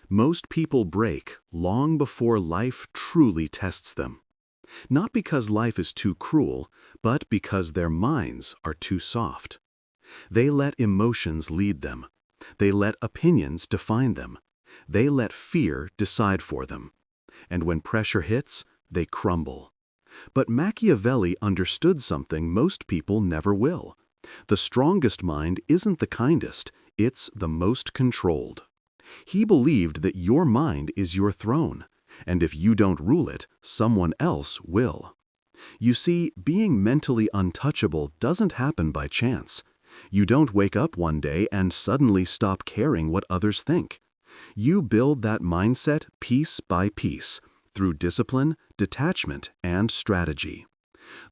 Most people break long before life truly tests them. Not because life is too cruel, but because their minds are too soft. They let emotions lead them. They let opinions define them. They let fear decide for them. And when pressure hits, they crumble. But Machiavelli understood something most people never will. The strongest mind isn't the kindest, it's the most controlled. He believed that your mind is your throne, and if you don't rule it, someone else will. You see, being mentally untouchable doesn't happen by chance. You don't wake up one day and suddenly stop caring what others think. You build that mindset piece by piece, through discipline, detachment, and strategy.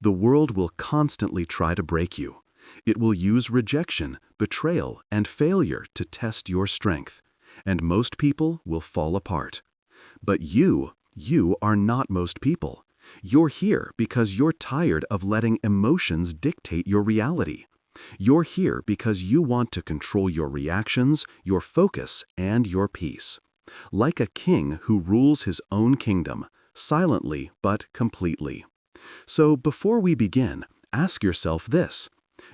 The world will constantly try to break you. It will use rejection, betrayal, and failure to test your strength, and most people will fall apart. But you are not most people. You're here because you're tired of letting emotions dictate your reality. You're here because you want to control your reactions, your focus, and your peace. Like a king who rules his own kingdom, silently but completely. So before we begin, ask yourself this: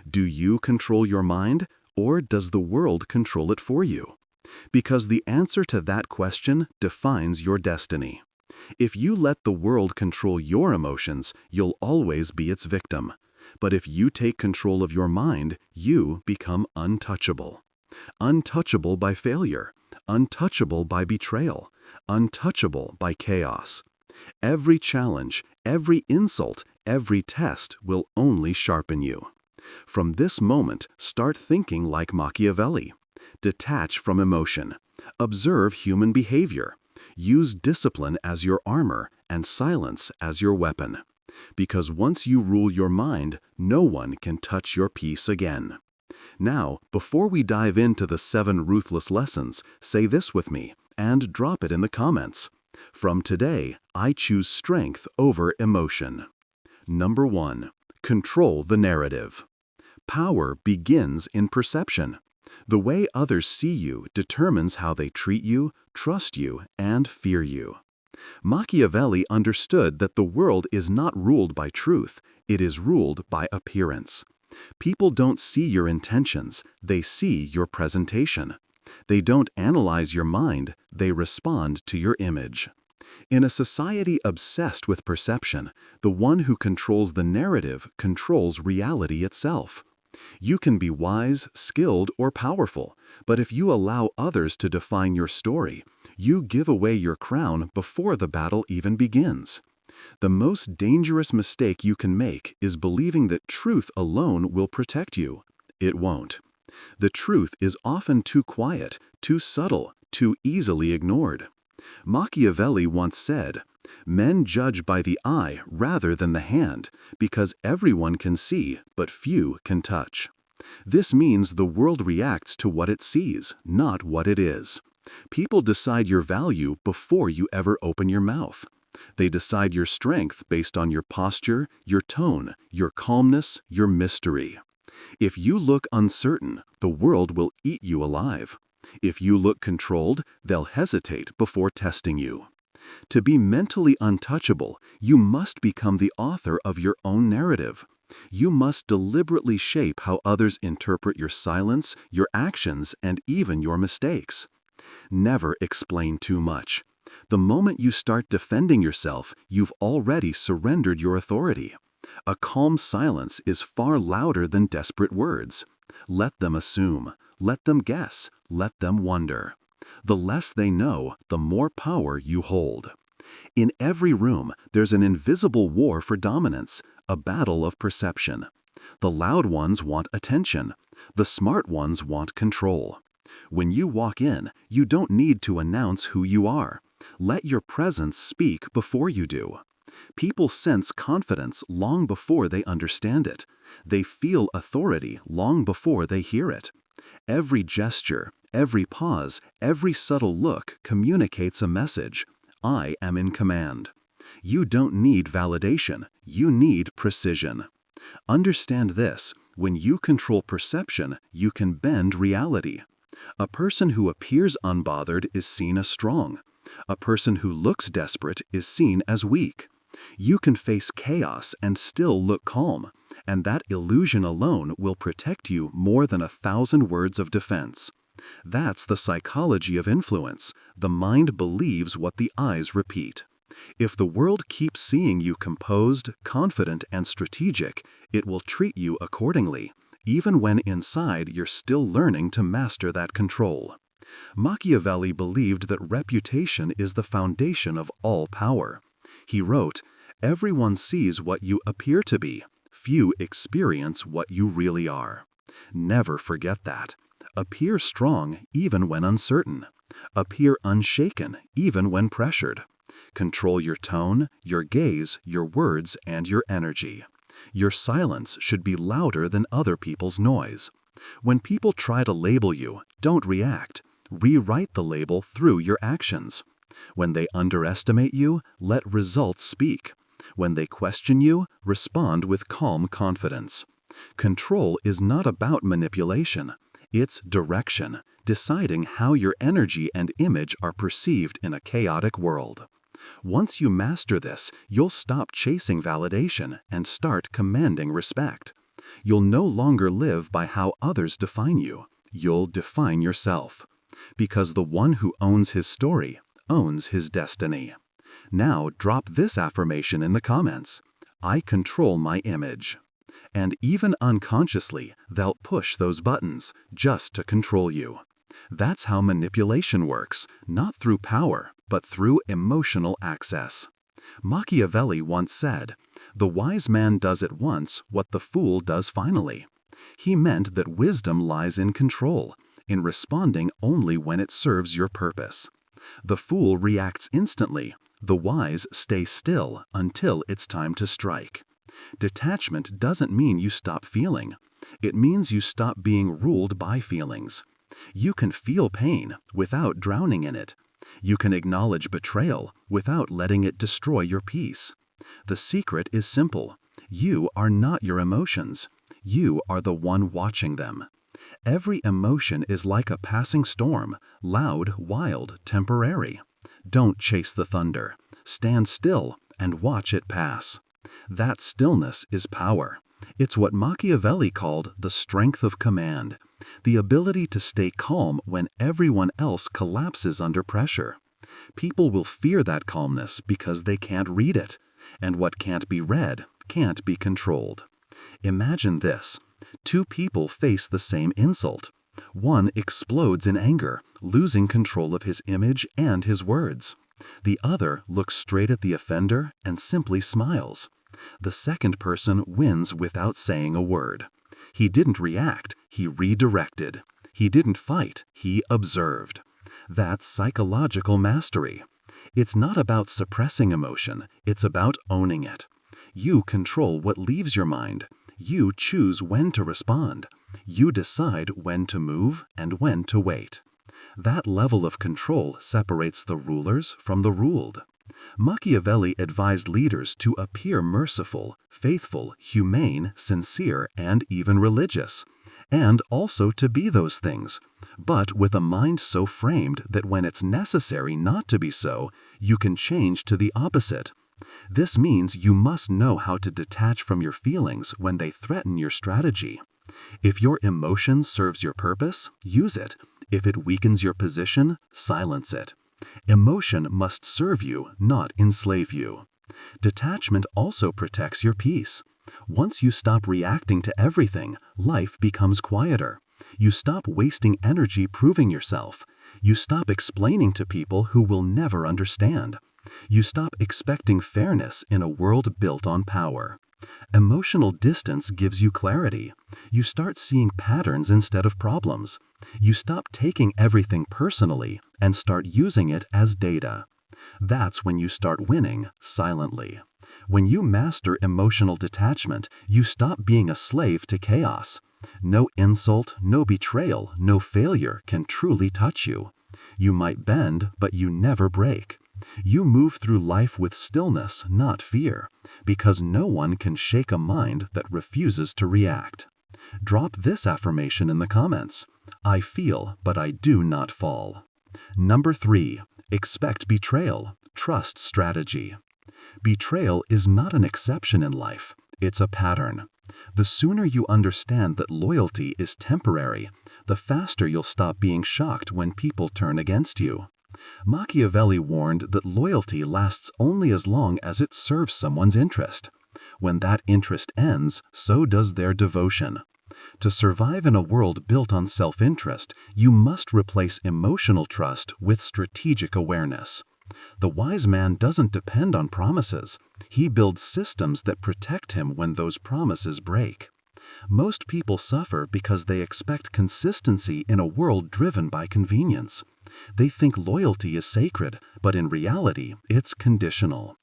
do you control your mind, or does the world control it for you? Because the answer to that question defines your destiny. If you let the world control your emotions, you'll always be its victim. But if you take control of your mind, you become untouchable. Untouchable by failure, untouchable by betrayal, untouchable by chaos. Every challenge, every insult, every test will only sharpen you. From this moment, start thinking like Machiavelli. Detach from emotion. Observe human behavior. Use discipline as your armor and silence as your weapon. Because once you rule your mind, no one can touch your peace again. Now, before we dive into the 7 ruthless lessons, say this with me and drop it in the comments. From today, I choose strength over emotion. Number 1. Control the narrative. Power begins in perception. The way others see you determines how they treat you, trust you, and fear you. Machiavelli understood that the world is not ruled by truth, it is ruled by appearance. People don't see your intentions, they see your presentation. They don't analyze your mind, they respond to your image. In a society obsessed with perception, the one who controls the narrative controls reality itself. You can be wise, skilled, or powerful, but if you allow others to define your story, you give away your crown before the battle even begins. The most dangerous mistake you can make is believing that truth alone will protect you. It won't. The truth is often too quiet, too subtle, too easily ignored. Machiavelli once said, "Men judge by the eye rather than the hand, because everyone can see, but few can touch." This means the world reacts to what it sees, not what it is. People decide your value before you ever open your mouth. They decide your strength based on your posture, your tone, your calmness, your mystery. If you look uncertain, the world will eat you alive. If you look controlled, they'll hesitate before testing you. To be mentally untouchable, you must become the author of your own narrative. You must deliberately shape how others interpret your silence, your actions, and even your mistakes. Never explain too much. The moment you start defending yourself, you've already surrendered your authority. A calm silence is far louder than desperate words. Let them assume. Let them guess. Let them wonder. The less they know, the more power you hold. In every room, there's an invisible war for dominance, a battle of perception. The loud ones want attention. The smart ones want control. When you walk in, you don't need to announce who you are. Let your presence speak before you do. People sense confidence long before they understand it. They feel authority long before they hear it. Every gesture, every pause, every subtle look communicates a message. I am in command. You don't need validation, you need precision. Understand this: when you control perception, you can bend reality. A person who appears unbothered is seen as strong. A person who looks desperate is seen as weak. You can face chaos and still look calm, and that illusion alone will protect you more than 1,000 words of defense. That's the psychology of influence. The mind believes what the eyes repeat. If the world keeps seeing you composed, confident, and strategic, it will treat you accordingly, even when inside you're still learning to master that control. Machiavelli believed that reputation is the foundation of all power. He wrote, "Everyone sees what you appear to be. Few experience what you really are." Never forget that. Appear strong even when uncertain. Appear unshaken even when pressured. Control your tone, your gaze, your words, and your energy. Your silence should be louder than other people's noise. When people try to label you, don't react. Rewrite the label through your actions. When they underestimate you, let results speak. When they question you, respond with calm confidence. Control is not about manipulation. It's direction, deciding how your energy and image are perceived in a chaotic world. Once you master this, you'll stop chasing validation and start commanding respect. You'll no longer live by how others define you. You'll define yourself. Because the one who owns his story owns his destiny. Now drop this affirmation in the comments. I control my image. And even unconsciously, they'll push those buttons just to control you. That's how manipulation works, not through power, but through emotional access. Machiavelli once said, "The wise man does at once what the fool does finally." He meant that wisdom lies in control, in responding only when it serves your purpose. The fool reacts instantly. The wise stay still until it's time to strike. Detachment doesn't mean you stop feeling. It means you stop being ruled by feelings. You can feel pain without drowning in it. You can acknowledge betrayal without letting it destroy your peace. The secret is simple. You are not your emotions. You are the one watching them. Every emotion is like a passing storm, loud, wild, temporary. Don't chase the thunder. Stand still and watch it pass. That stillness is power. It's what Machiavelli called the strength of command, the ability to stay calm when everyone else collapses under pressure. People will fear that calmness because they can't read it, and what can't be read can't be controlled. Imagine this. Two people face the same insult. One explodes in anger, losing control of his image and his words. The other looks straight at the offender and simply smiles. The second person wins without saying a word. He didn't react, he redirected. He didn't fight, he observed. That's psychological mastery. It's not about suppressing emotion, it's about owning it. You control what leaves your mind. You choose when to respond. You decide when to move and when to wait. That level of control separates the rulers from the ruled. Machiavelli advised leaders to appear merciful, faithful, humane, sincere, and even religious, and also to be those things, but with a mind so framed that when it's necessary not to be so, you can change to the opposite. This means you must know how to detach from your feelings when they threaten your strategy. If your emotion serves your purpose, use it. If it weakens your position, silence it. Emotion must serve you, not enslave you. Detachment also protects your peace. Once you stop reacting to everything, life becomes quieter. You stop wasting energy proving yourself. You stop explaining to people who will never understand. You stop expecting fairness in a world built on power. Emotional distance gives you clarity. You start seeing patterns instead of problems. You stop taking everything personally and start using it as data. That's when you start winning silently. When you master emotional detachment, you stop being a slave to chaos. No insult, no betrayal, no failure can truly touch you. You might bend, but you never break. You move through life with stillness, not fear, because no one can shake a mind that refuses to react. Drop this affirmation in the comments. I feel, but I do not fall. Number 3. Expect betrayal. Trust strategy. Betrayal is not an exception in life. It's a pattern. The sooner you understand that loyalty is temporary, the faster you'll stop being shocked when people turn against you. Machiavelli warned that loyalty lasts only as long as it serves someone's interest. When that interest ends, so does their devotion. To survive in a world built on self-interest, you must replace emotional trust with strategic awareness. The wise man doesn't depend on promises. He builds systems that protect him when those promises break. Most people suffer because they expect consistency in a world driven by convenience. They think loyalty is sacred, but in reality, it's conditional.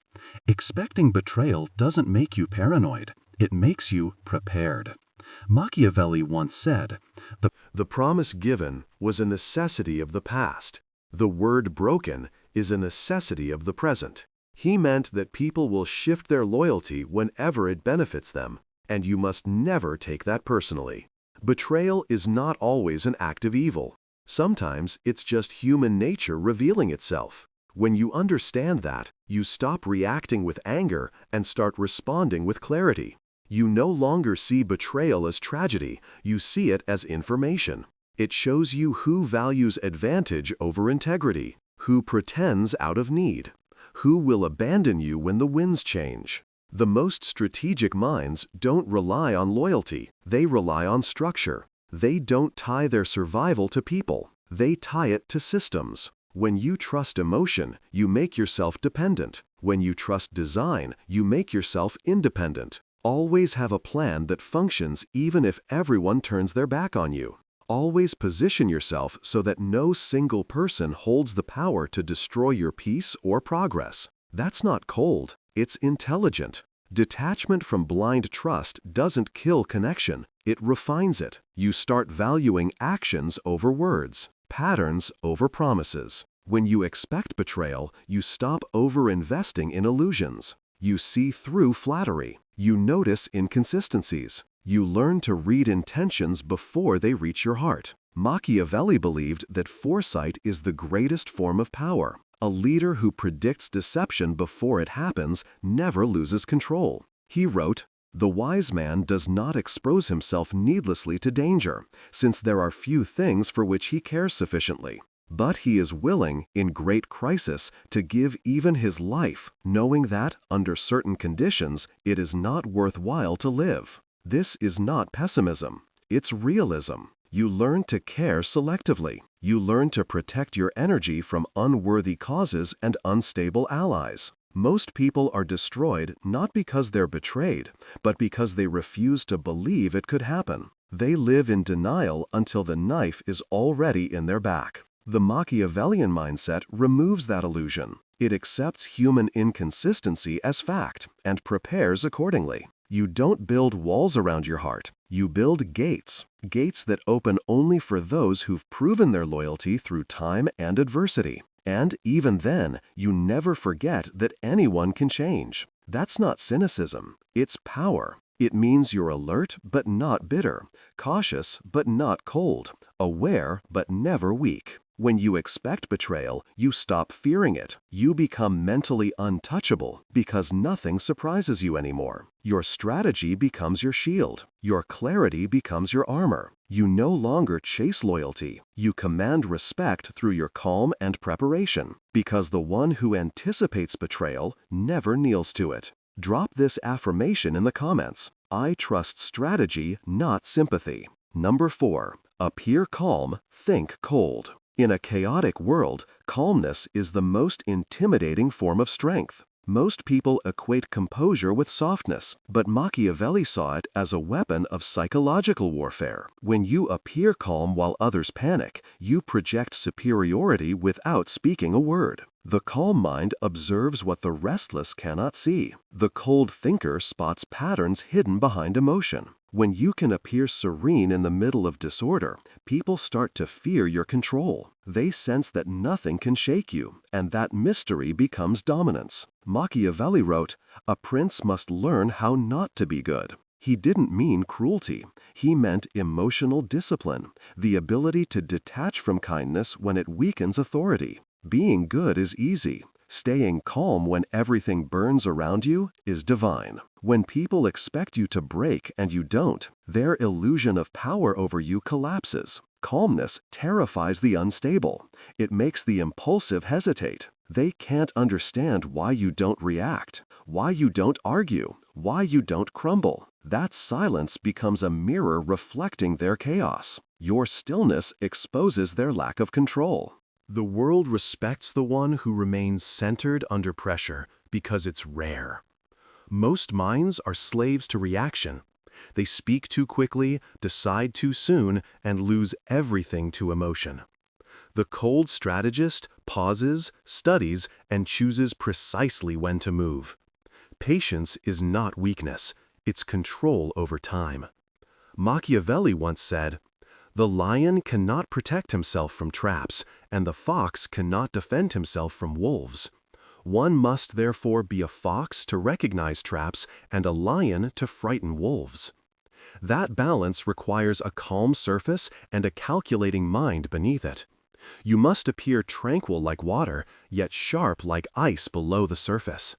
Expecting betrayal doesn't make you paranoid. It makes you prepared. Machiavelli once said, "The promise given was a necessity of the past. The word broken is a necessity of the present." He meant that people will shift their loyalty whenever it benefits them, and you must never take that personally. Betrayal is not always an act of evil. Sometimes it's just human nature revealing itself. When you understand that, you stop reacting with anger and start responding with clarity. You no longer see betrayal as tragedy, you see it as information. It shows you who values advantage over integrity, who pretends out of need, who will abandon you when the winds change. The most strategic minds don't rely on loyalty, they rely on structure. They don't tie their survival to people, they tie it to systems. When you trust emotion, you make yourself dependent. When you trust design, you make yourself independent. Always have a plan that functions even if everyone turns their back on you. Always position yourself so that no single person holds the power to destroy your peace or progress. That's not cold, it's intelligent. Detachment from blind trust doesn't kill connection, it refines it. You start valuing actions over words, patterns over promises. When you expect betrayal, you stop over-investing in illusions. You see through flattery. You notice inconsistencies. You learn to read intentions before they reach your heart. Machiavelli believed that foresight is the greatest form of power. A leader who predicts deception before it happens never loses control. He wrote, "The wise man does not expose himself needlessly to danger, since there are few things for which he cares sufficiently. But he is willing, in great crisis, to give even his life, knowing that, under certain conditions, it is not worthwhile to live." This is not pessimism, it's realism. You learn to care selectively. You learn to protect your energy from unworthy causes and unstable allies. Most people are destroyed not because they're betrayed, but because they refuse to believe it could happen. They live in denial until the knife is already in their back. The Machiavellian mindset removes that illusion. It accepts human inconsistency as fact and prepares accordingly. You don't build walls around your heart. You build gates. Gates that open only for those who've proven their loyalty through time and adversity. And even then, you never forget that anyone can change. That's not cynicism. It's power. It means you're alert but not bitter, cautious but not cold, aware but never weak. When you expect betrayal, you stop fearing it. You become mentally untouchable because nothing surprises you anymore. Your strategy becomes your shield. Your clarity becomes your armor. You no longer chase loyalty. You command respect through your calm and preparation, because the one who anticipates betrayal never kneels to it. Drop this affirmation in the comments. I trust strategy, not sympathy. Number 4. Appear calm, think cold. In a chaotic world, calmness is the most intimidating form of strength. Most people equate composure with softness, but Machiavelli saw it as a weapon of psychological warfare. When you appear calm while others panic, you project superiority without speaking a word. The calm mind observes what the restless cannot see. The cold thinker spots patterns hidden behind emotion. When you can appear serene in the middle of disorder, people start to fear your control. They sense that nothing can shake you, and that mystery becomes dominance. Machiavelli wrote, "A prince must learn how not to be good." He didn't mean cruelty. He meant emotional discipline, the ability to detach from kindness when it weakens authority. Being good is easy. Staying calm when everything burns around you is divine. When people expect you to break and you don't, their illusion of power over you collapses. Calmness terrifies the unstable. It makes the impulsive hesitate. They can't understand why you don't react, why you don't argue, why you don't crumble. That silence becomes a mirror reflecting their chaos. Your stillness exposes their lack of control. The world respects the one who remains centered under pressure because it's rare. Most minds are slaves to reaction. They speak too quickly, decide too soon, and lose everything to emotion. The cold strategist pauses, studies, and chooses precisely when to move. Patience is not weakness, it's control over time. Machiavelli once said, "The lion cannot protect himself from traps, and the fox cannot defend himself from wolves. One must therefore be a fox to recognize traps and a lion to frighten wolves." That balance requires a calm surface and a calculating mind beneath it. You must appear tranquil like water, yet sharp like ice below the surface.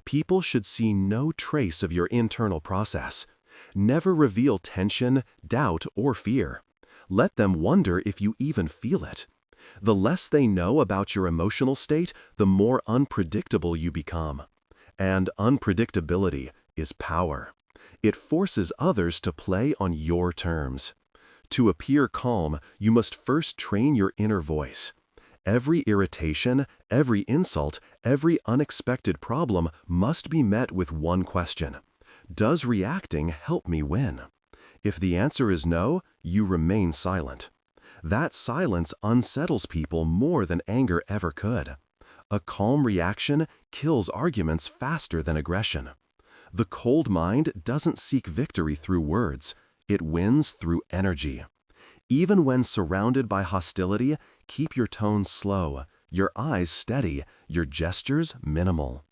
People should see no trace of your internal process. Never reveal tension, doubt, or fear. Let them wonder if you even feel it. The less they know about your emotional state, the more unpredictable you become. And unpredictability is power. It forces others to play on your terms. To appear calm, you must first train your inner voice. Every irritation, every insult, every unexpected problem must be met with one question: does reacting help me win? If the answer is no, you remain silent. That silence unsettles people more than anger ever could. A calm reaction kills arguments faster than aggression. The cold mind doesn't seek victory through words, it wins through energy. Even when surrounded by hostility, keep your tone slow, your eyes steady, your gestures minimal.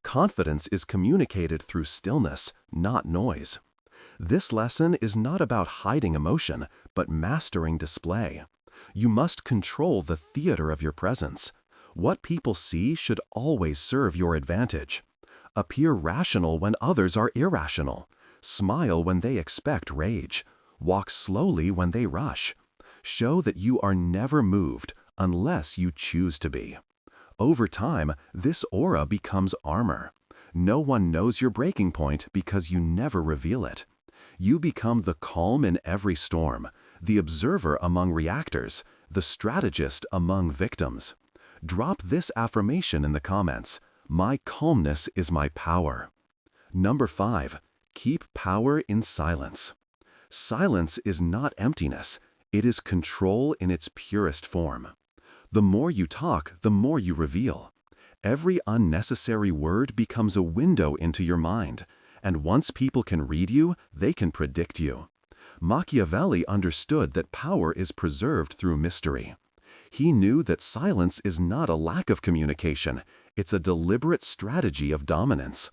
Confidence is communicated through stillness, not noise. This lesson is not about hiding emotion, but mastering display. You must control the theater of your presence. What people see should always serve your advantage. Appear rational when others are irrational. Smile when they expect rage. Walk slowly when they rush. Show that you are never moved unless you choose to be. Over time, this aura becomes armor. No one knows your breaking point because you never reveal it. You become the calm in every storm, the observer among reactors, the strategist among victims. Drop this affirmation in the comments: "My calmness is my power." Number 5. Keep power in silence. Silence is not emptiness, it is control in its purest form. The more you talk, the more you reveal. Every unnecessary word becomes a window into your mind, and once people can read you, they can predict you. Machiavelli understood that power is preserved through mystery. He knew that silence is not a lack of communication, it's a deliberate strategy of dominance.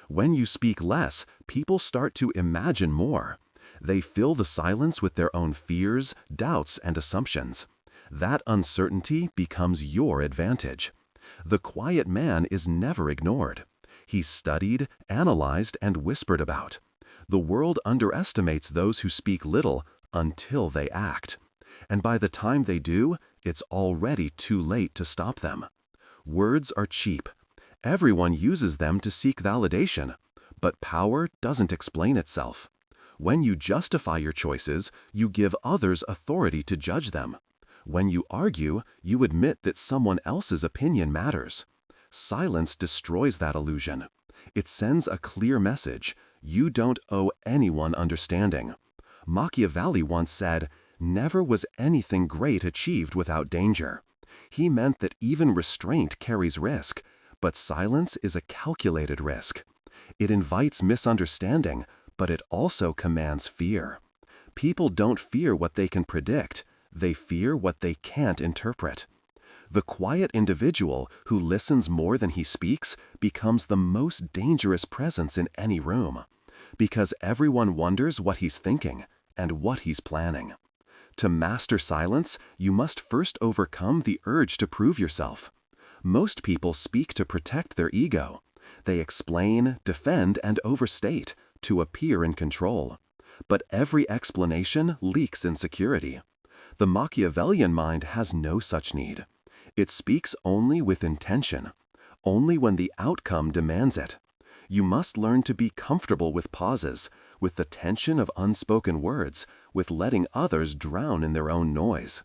When you speak less, people start to imagine more. They fill the silence with their own fears, doubts, and assumptions. That uncertainty becomes your advantage. The quiet man is never ignored. He's studied, analyzed, and whispered about. The world underestimates those who speak little until they act. And by the time they do, it's already too late to stop them. Words are cheap. Everyone uses them to seek validation, but power doesn't explain itself. When you justify your choices, you give others authority to judge them. When you argue, you admit that someone else's opinion matters. Silence destroys that illusion. It sends a clear message: you don't owe anyone understanding. Machiavelli once said, "Never was anything great achieved without danger." He meant that even restraint carries risk, but silence is a calculated risk. It invites misunderstanding, but it also commands fear. People don't fear what they can predict, they fear what they can't interpret. The quiet individual who listens more than he speaks becomes the most dangerous presence in any room. Because everyone wonders what he's thinking and what he's planning. To master silence, you must first overcome the urge to prove yourself. Most people speak to protect their ego. They explain, defend, and overstate to appear in control. But every explanation leaks insecurity. The Machiavellian mind has no such need. It speaks only with intention, only when the outcome demands it. You must learn to be comfortable with pauses, with the tension of unspoken words, with letting others drown in their own noise.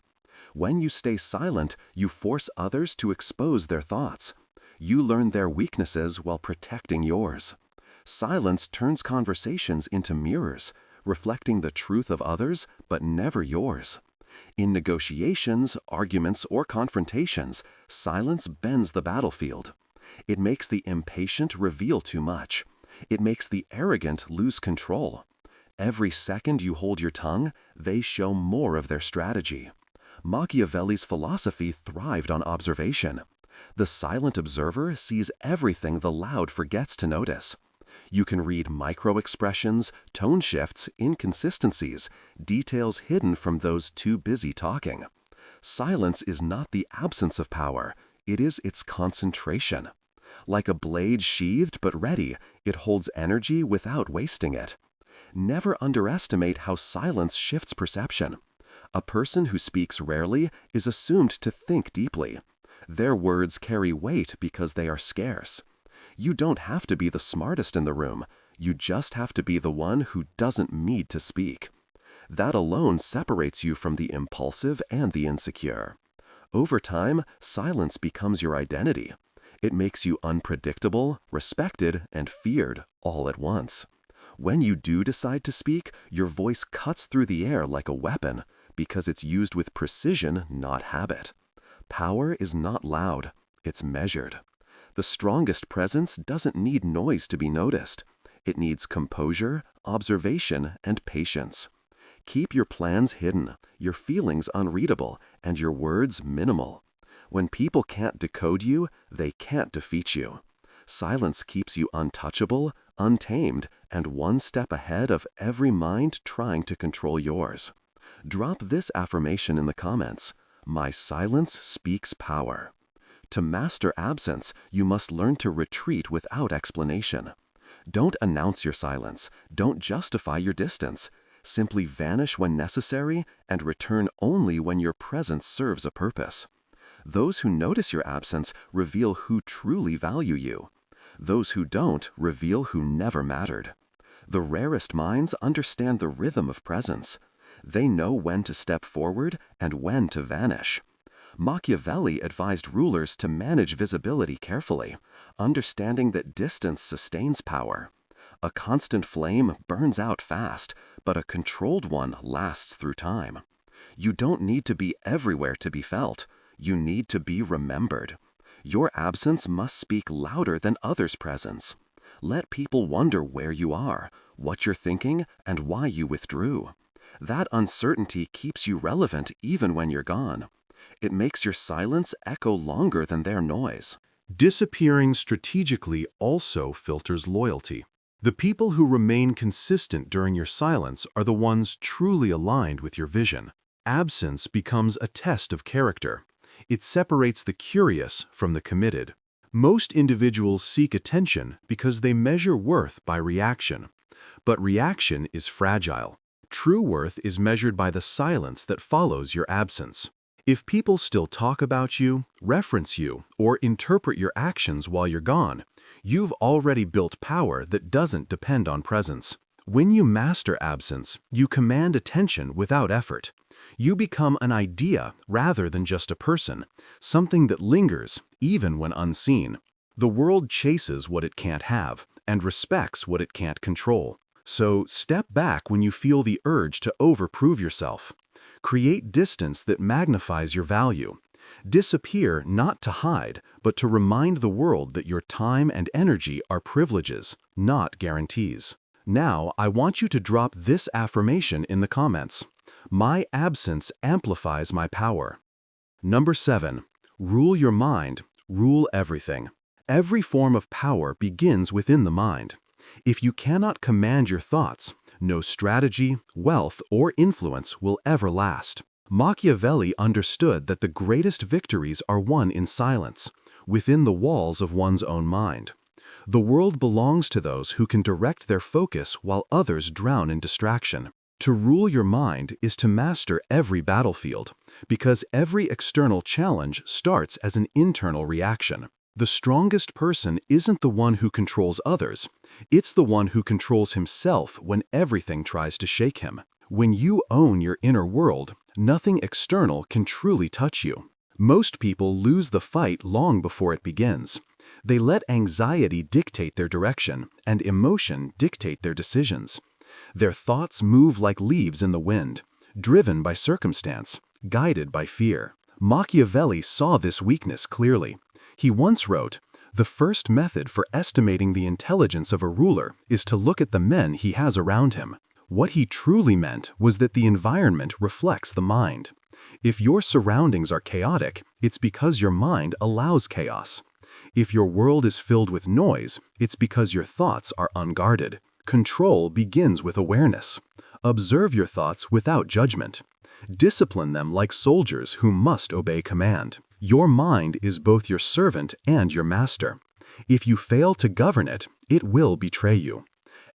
When you stay silent, you force others to expose their thoughts. You learn their weaknesses while protecting yours. Silence turns conversations into mirrors, reflecting the truth of others, but never yours. In negotiations, arguments, or confrontations, silence bends the battlefield. It makes the impatient reveal too much. It makes the arrogant lose control. Every second you hold your tongue, they show more of their strategy. Machiavelli's philosophy thrived on observation. The silent observer sees everything the loud forgets to notice. You can read micro-expressions, tone shifts, inconsistencies, details hidden from those too busy talking. Silence is not the absence of power, it is its concentration. Like a blade sheathed but ready, it holds energy without wasting it. Never underestimate how silence shifts perception. A person who speaks rarely is assumed to think deeply. Their words carry weight because they are scarce. You don't have to be the smartest in the room, you just have to be the one who doesn't need to speak. That alone separates you from the impulsive and the insecure. Over time, silence becomes your identity. It makes you unpredictable, respected, and feared all at once. When you do decide to speak, your voice cuts through the air like a weapon because it's used with precision, not habit. Power is not loud, it's measured. The strongest presence doesn't need noise to be noticed. It needs composure, observation, and patience. Keep your plans hidden, your feelings unreadable, and your words minimal. When people can't decode you, they can't defeat you. Silence keeps you untouchable, untamed, and one step ahead of every mind trying to control yours. Drop this affirmation in the comments. My silence speaks power. To master absence, you must learn to retreat without explanation. Don't announce your silence. Don't justify your distance. Simply vanish when necessary and return only when your presence serves a purpose. Those who notice your absence reveal who truly value you. Those who don't reveal who never mattered. The rarest minds understand the rhythm of presence. They know when to step forward and when to vanish. Machiavelli advised rulers to manage visibility carefully, understanding that distance sustains power. A constant flame burns out fast, but a controlled one lasts through time. You don't need to be everywhere to be felt. You need to be remembered. Your absence must speak louder than others' presence. Let people wonder where you are, what you're thinking, and why you withdrew. That uncertainty keeps you relevant even when you're gone. It makes your silence echo longer than their noise. Disappearing strategically also filters loyalty. The people who remain consistent during your silence are the ones truly aligned with your vision. Absence becomes a test of character. It separates the curious from the committed. Most individuals seek attention because they measure worth by reaction. But reaction is fragile. True worth is measured by the silence that follows your absence. If people still talk about you, reference you, or interpret your actions while you're gone, you've already built power that doesn't depend on presence. When you master absence, you command attention without effort. You become an idea rather than just a person, something that lingers even when unseen. The world chases what it can't have and respects what it can't control. So step back when you feel the urge to overprove yourself. Create distance that magnifies your value. Disappear not to hide, but to remind the world that your time and energy are privileges, not guarantees. Now, I want you to drop this affirmation in the comments. My absence amplifies my power. Number 7. Rule your mind, rule everything. Every form of power begins within the mind. If you cannot command your thoughts, no strategy, wealth, or influence will ever last. Machiavelli understood that the greatest victories are won in silence, within the walls of one's own mind. The world belongs to those who can direct their focus while others drown in distraction. To rule your mind is to master every battlefield, because every external challenge starts as an internal reaction. The strongest person isn't the one who controls others, it's the one who controls himself when everything tries to shake him. When you own your inner world, nothing external can truly touch you. Most people lose the fight long before it begins. They let anxiety dictate their direction and emotion dictate their decisions. Their thoughts move like leaves in the wind, driven by circumstance, guided by fear. Machiavelli saw this weakness clearly. He once wrote, "The first method for estimating the intelligence of a ruler is to look at the men he has around him." What he truly meant was that the environment reflects the mind. If your surroundings are chaotic, it's because your mind allows chaos. If your world is filled with noise, it's because your thoughts are unguarded. Control begins with awareness. Observe your thoughts without judgment. Discipline them like soldiers who must obey command. Your mind is both your servant and your master. If you fail to govern it, it will betray you.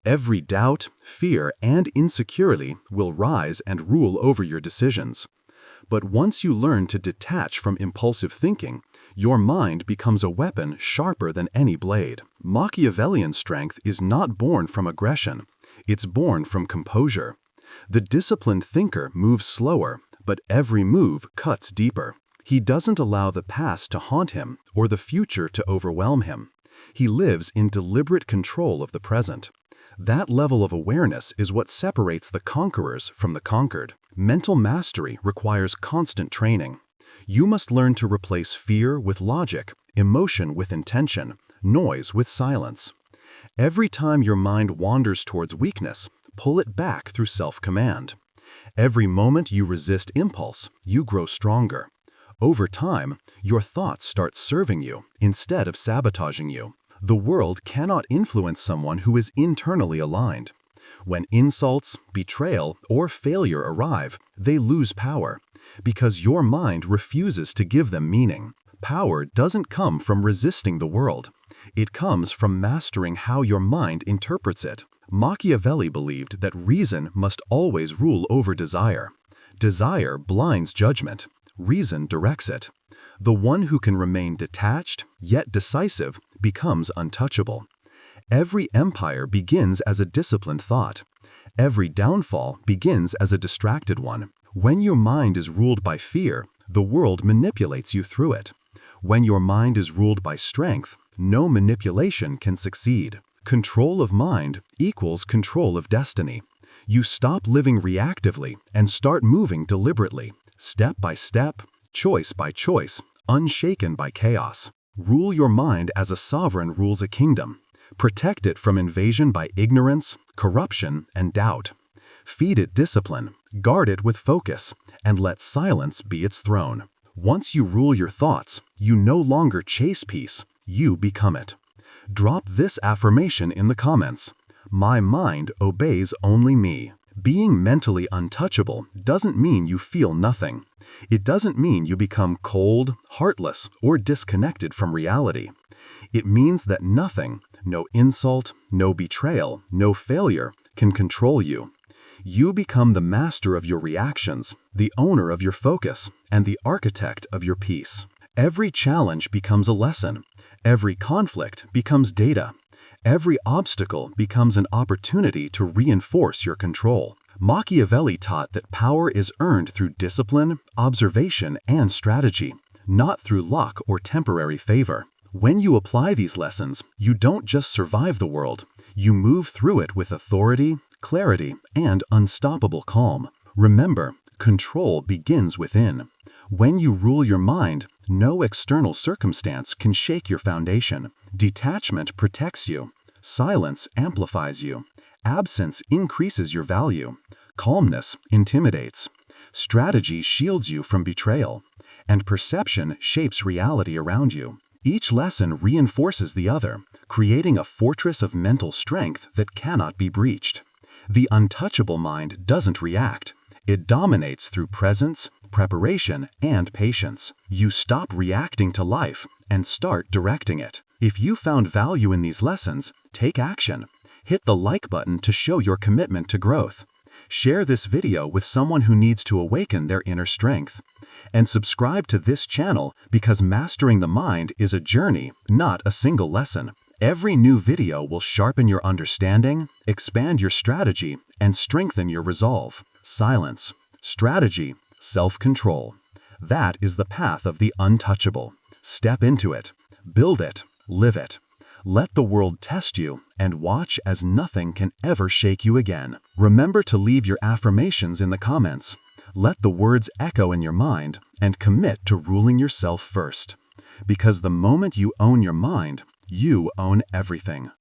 Every doubt, fear, and insecurity will rise and rule over your decisions. But once you learn to detach from impulsive thinking, your mind becomes a weapon sharper than any blade. Machiavellian strength is not born from aggression, it's born from composure. The disciplined thinker moves slower, but every move cuts deeper. He doesn't allow the past to haunt him or the future to overwhelm him. He lives in deliberate control of the present. That level of awareness is what separates the conquerors from the conquered. Mental mastery requires constant training. You must learn to replace fear with logic, emotion with intention, noise with silence. Every time your mind wanders towards weakness, pull it back through self-command. Every moment you resist impulse, you grow stronger. Over time, your thoughts start serving you instead of sabotaging you. The world cannot influence someone who is internally aligned. When insults, betrayal, or failure arrive, they lose power, because your mind refuses to give them meaning. Power doesn't come from resisting the world. It comes from mastering how your mind interprets it. Machiavelli believed that reason must always rule over desire. Desire blinds judgment. Reason directs it. The one who can remain detached, yet decisive, becomes untouchable. Every empire begins as a disciplined thought. Every downfall begins as a distracted one. When your mind is ruled by fear, the world manipulates you through it. When your mind is ruled by strength, no manipulation can succeed. Control of mind equals control of destiny. You stop living reactively and start moving deliberately, step by step, choice by choice, unshaken by chaos. Rule your mind as a sovereign rules a kingdom. Protect it from invasion by ignorance, corruption, and doubt. Feed it discipline, guard it with focus, and let silence be its throne. Once you rule your thoughts, you no longer chase peace, you become it. Drop this affirmation in the comments. My mind obeys only me. Being mentally untouchable doesn't mean you feel nothing. It doesn't mean you become cold, heartless, or disconnected from reality. It means that nothing, no insult, no betrayal, no failure, can control you. You become the master of your reactions, the owner of your focus, and the architect of your peace. Every challenge becomes a lesson. Every conflict becomes data. Every obstacle becomes an opportunity to reinforce your control. Machiavelli taught that power is earned through discipline, observation, and strategy, not through luck or temporary favor. When you apply these lessons, you don't just survive the world, you move through it with authority, clarity, and unstoppable calm. Remember, control begins within. When you rule your mind, no external circumstance can shake your foundation. Detachment protects you. Silence amplifies you. Absence increases your value. Calmness intimidates. Strategy shields you from betrayal. And perception shapes reality around you. Each lesson reinforces the other, creating a fortress of mental strength that cannot be breached. The untouchable mind doesn't react. It dominates through presence, preparation, and patience. You stop reacting to life and start directing it. If you found value in these lessons, take action. Hit the like button to show your commitment to growth. Share this video with someone who needs to awaken their inner strength. And subscribe to this channel because mastering the mind is a journey, not a single lesson. Every new video will sharpen your understanding, expand your strategy, and strengthen your resolve. Silence, strategy, self-control. That is the path of the untouchable. Step into it. Build it. Live it. Let the world test you and watch as nothing can ever shake you again. Remember to leave your affirmations in the comments. Let the words echo in your mind and commit to ruling yourself first. Because the moment you own your mind, you own everything.